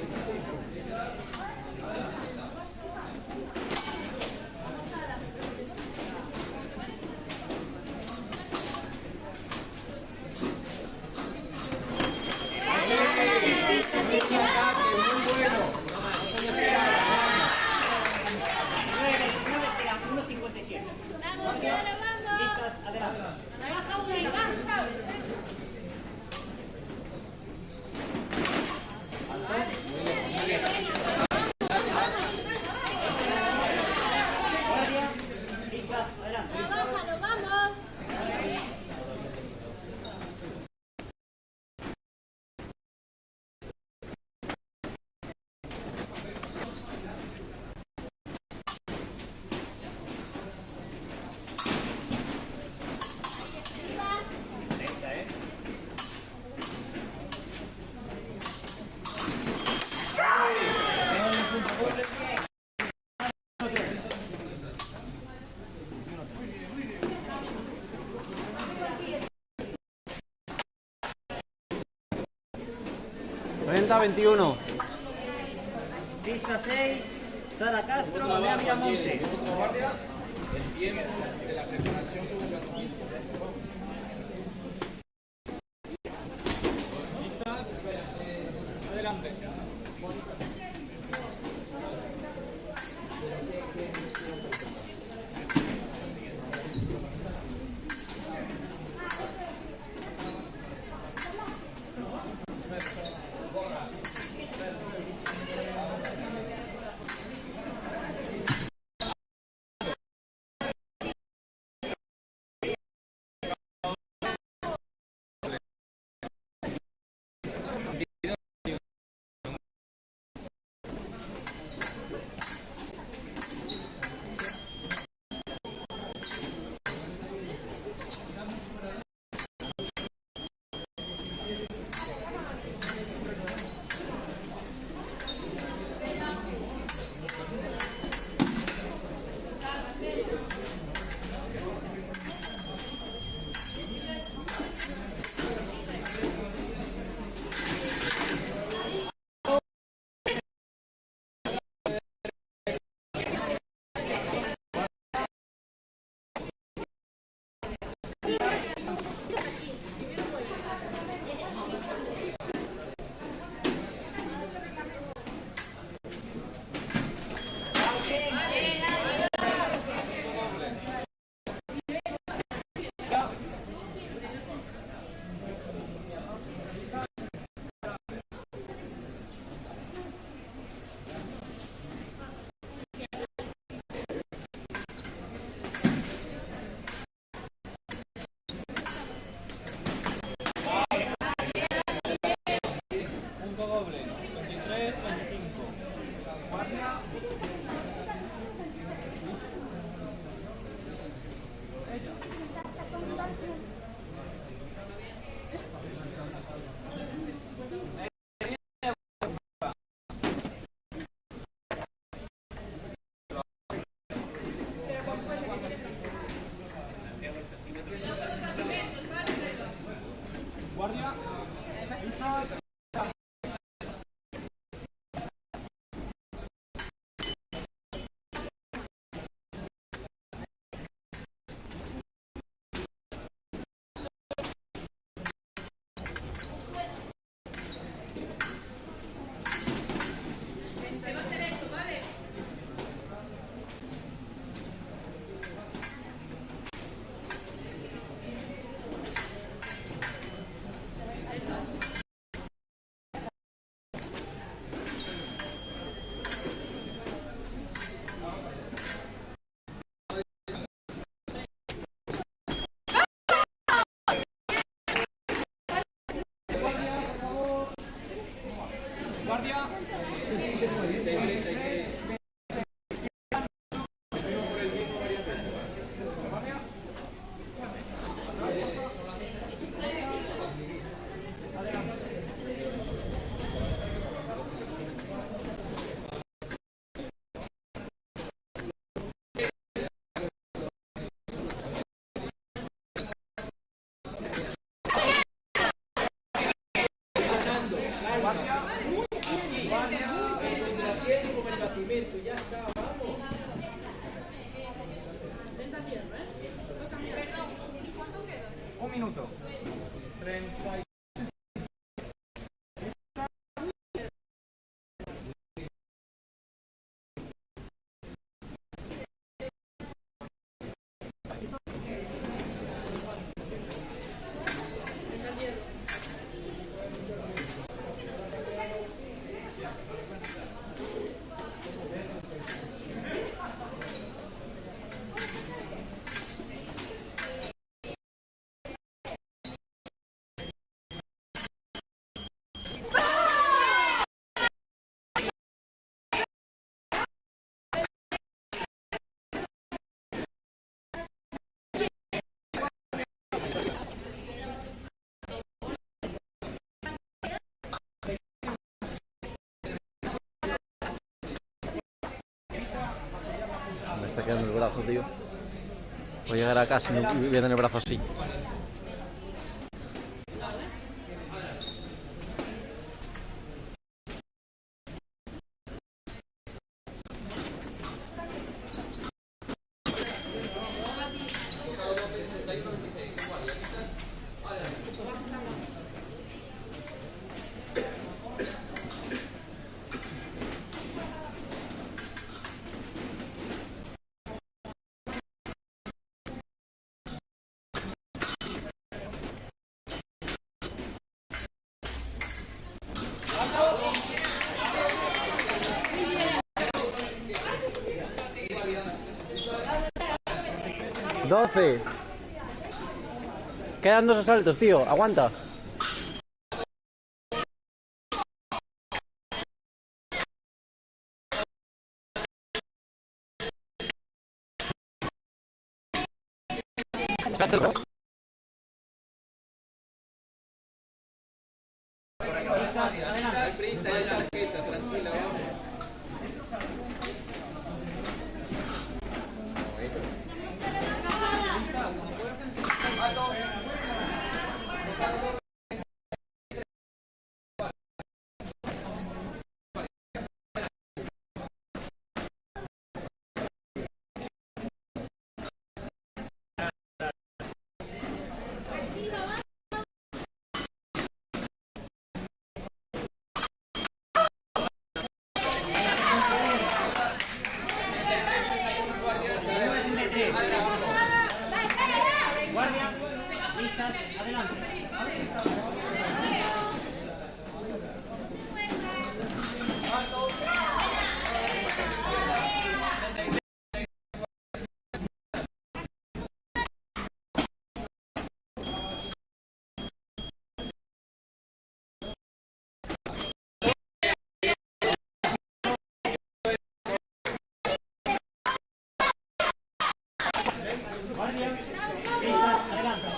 buena. Venta 21. Pista 6, Sara Castro, Galea Villamonte. El tiempo de la preparación que hubo aquí. ¿Listas? Adelante. Un minuto. 30. Me está quedando el brazo, tío. Voy a llegar a casa y no voy a tener el brazo así. 12. Quedan 2 asaltos, tío. Aguanta. Espérate. Guardia, listas, adelante. Guardia, listas, adelante.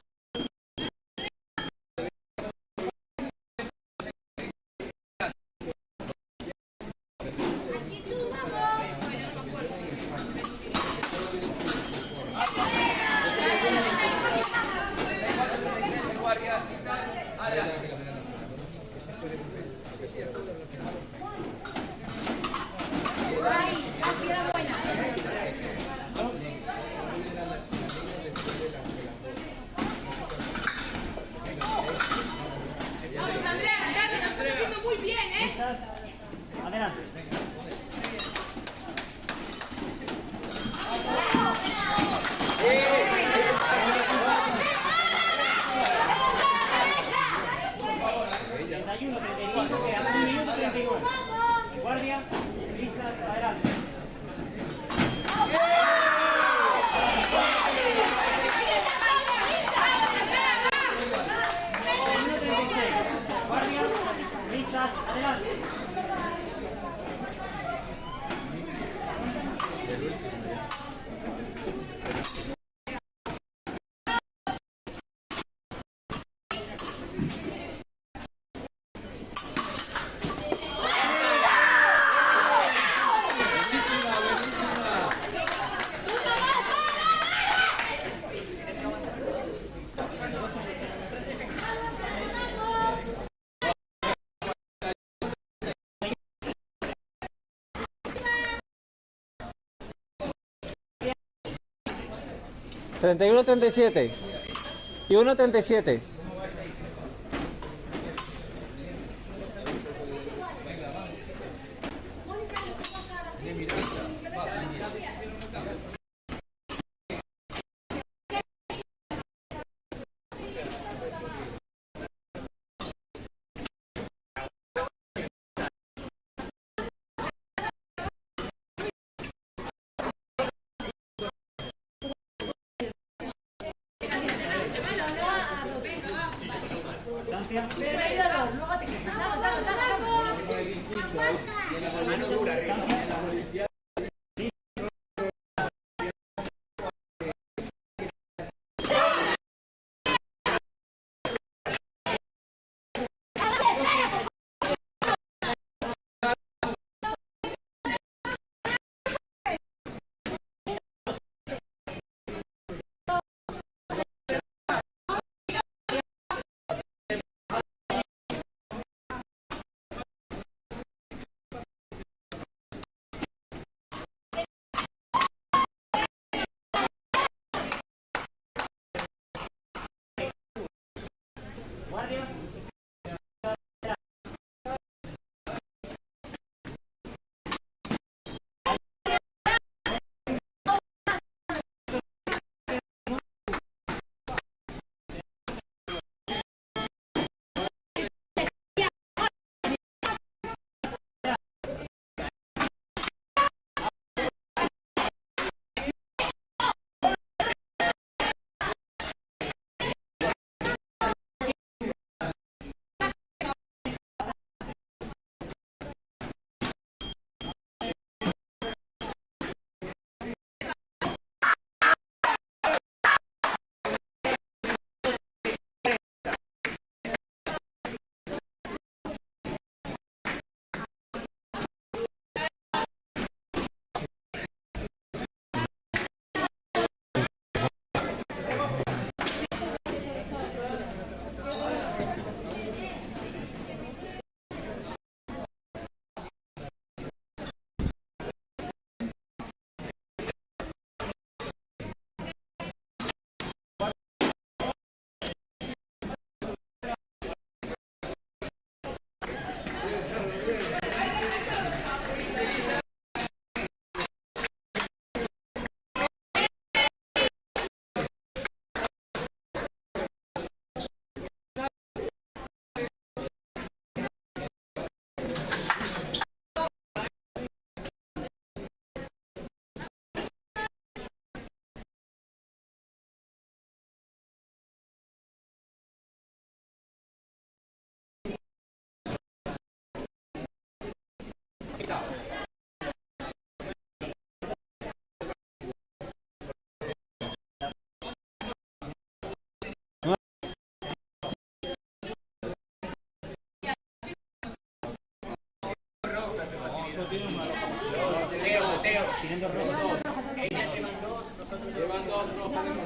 Vamos, Andrea, Andrea, te estás haciendo muy bien, ¿eh? Listas, adelante. Guardia, listas, adelante. Guardia, listas, adelante. ¿31, 37? Y 1, 37.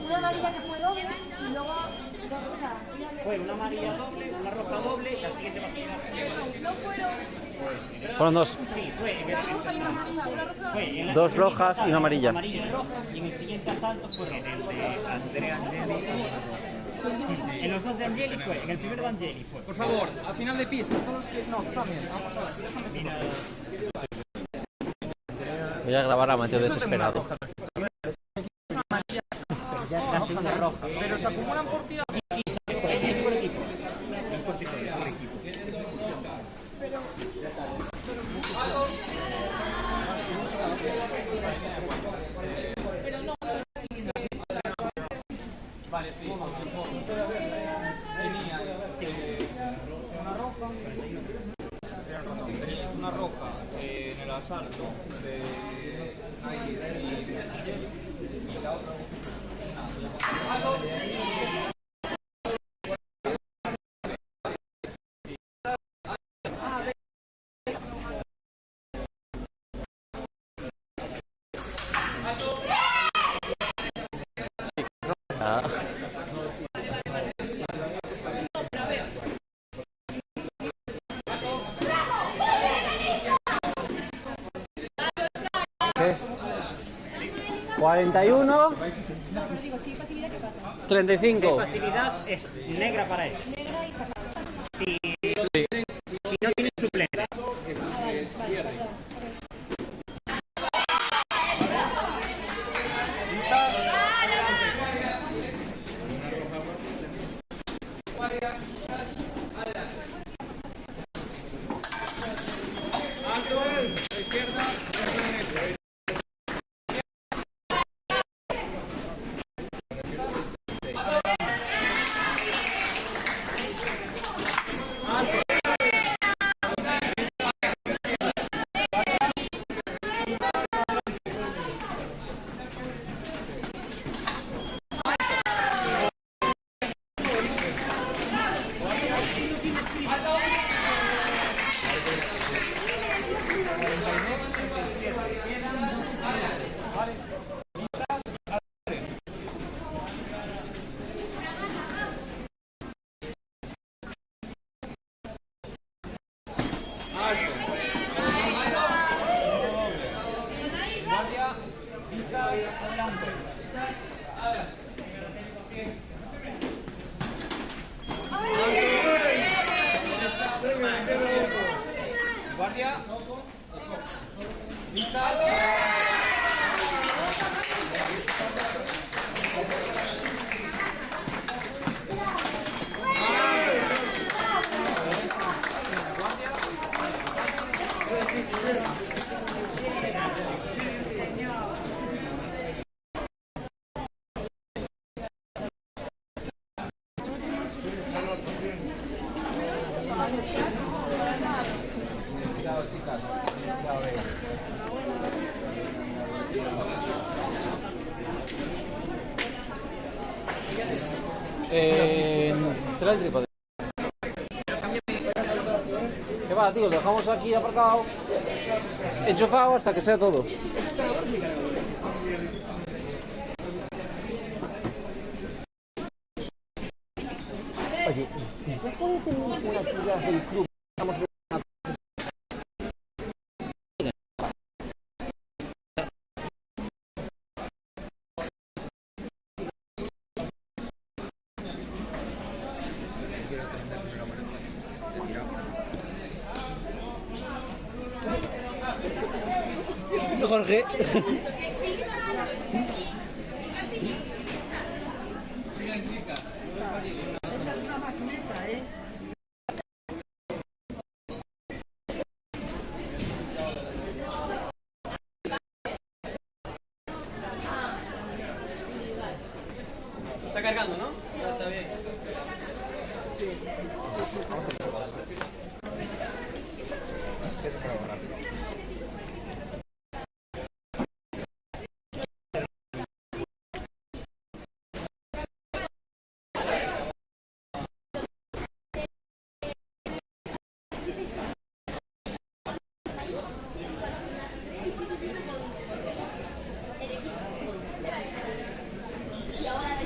una amarilla que fue doble y luego Fue una amarilla doble, una roja doble y la siguiente facilidad. No fueron. Fueron dos. Sí, fue en el Dos rojas y una amarilla. Amarilla y roja, y en el siguiente asalto fue en el de Andrea Angeli. En los dos de Angeli fue, en el primero de Angeli fue. Por favor, al final de pista. No, también. Voy a grabar a Mateo desesperado. Ya es la segunda roja. Pero se acumulan por tirar. Es por equipo. Es por equipo. Vale, sí. Tenía una roja en el asalto de y la otra. Ah. ¿Qué? 41. No, pero digo, si hay facilidad, ¿qué pasa? 35. La facilidad es negra para él. Negra y sacada. Si no tiene suplente. Guardia. Trae el trípode. ¿Qué va, tío? Lo dejamos aquí aparcado, enchufado hasta que sea todo. Oye, ¿se puede tener una actividad del club? Jorge. Está cargando, ¿no? Está bien. Y ahora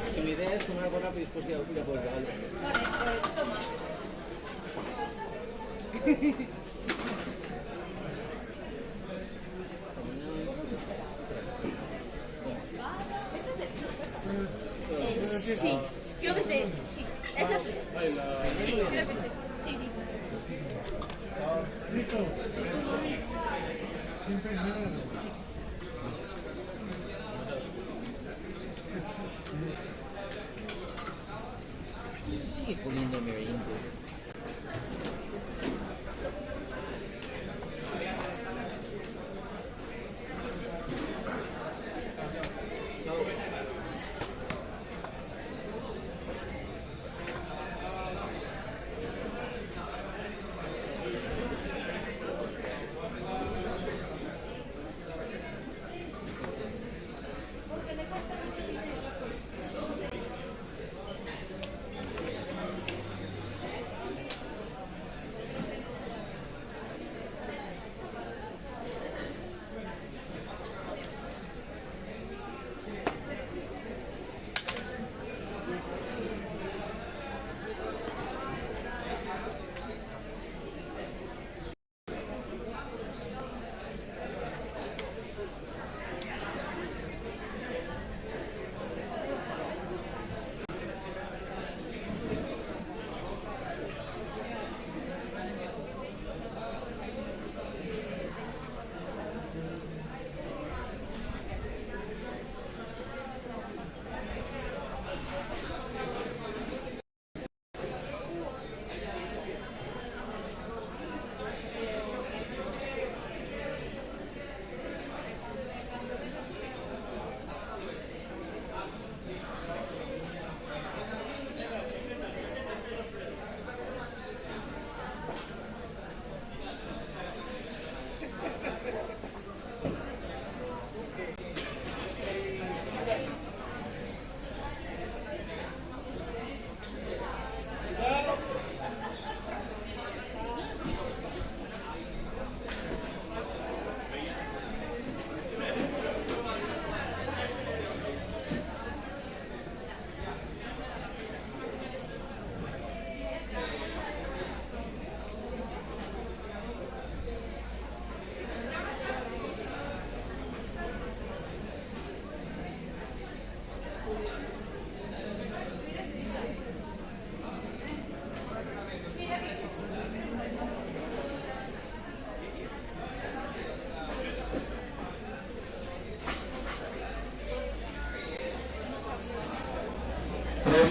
Es que mi idea es tomar algo rápido y después ir a por el regalo. Sí, creo que este. Sí, es la tuya. Sí, creo que este. Sí, sí. Sigue poniendo merienda.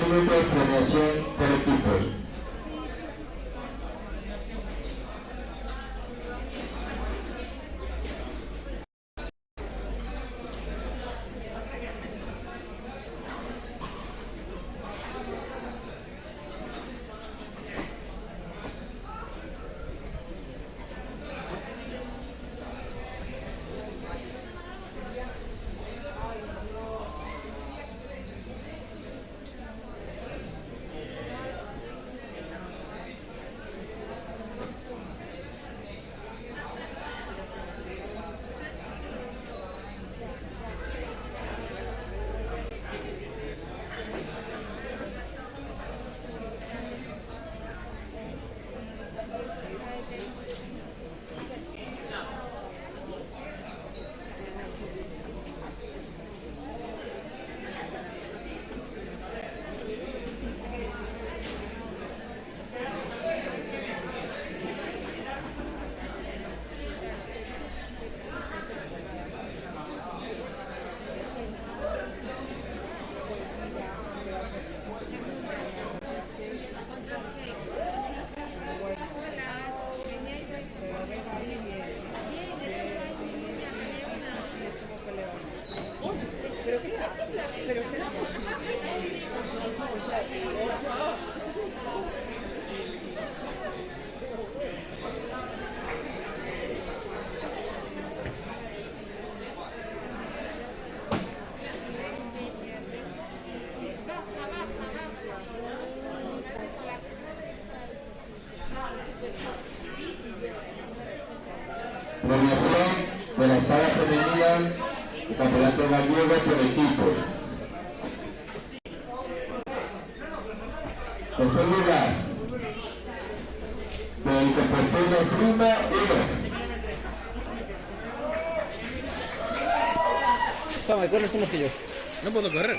Minutos de premiación por equipos. Premiación de la espada femenina del Campeonato Gallego por equipos. Tercer lugar, del Deportivo Suma 1. Toma, corres tú más que yo. No puedo correr.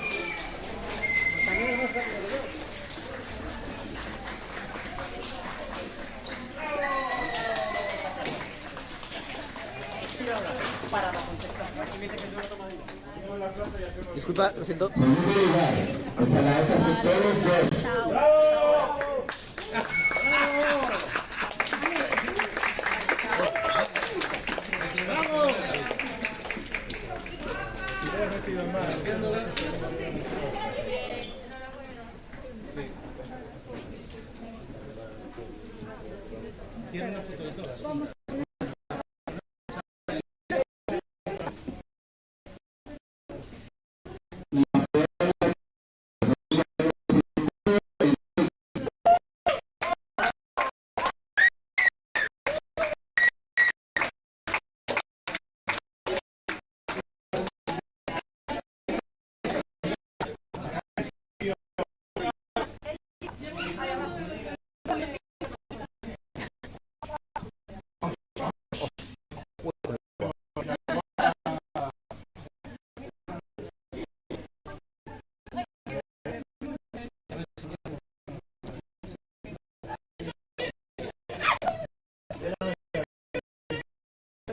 Disculpa, lo siento. Segundo lugar, el Salaeta Sectores 2. ¿Quieren una foto de todas?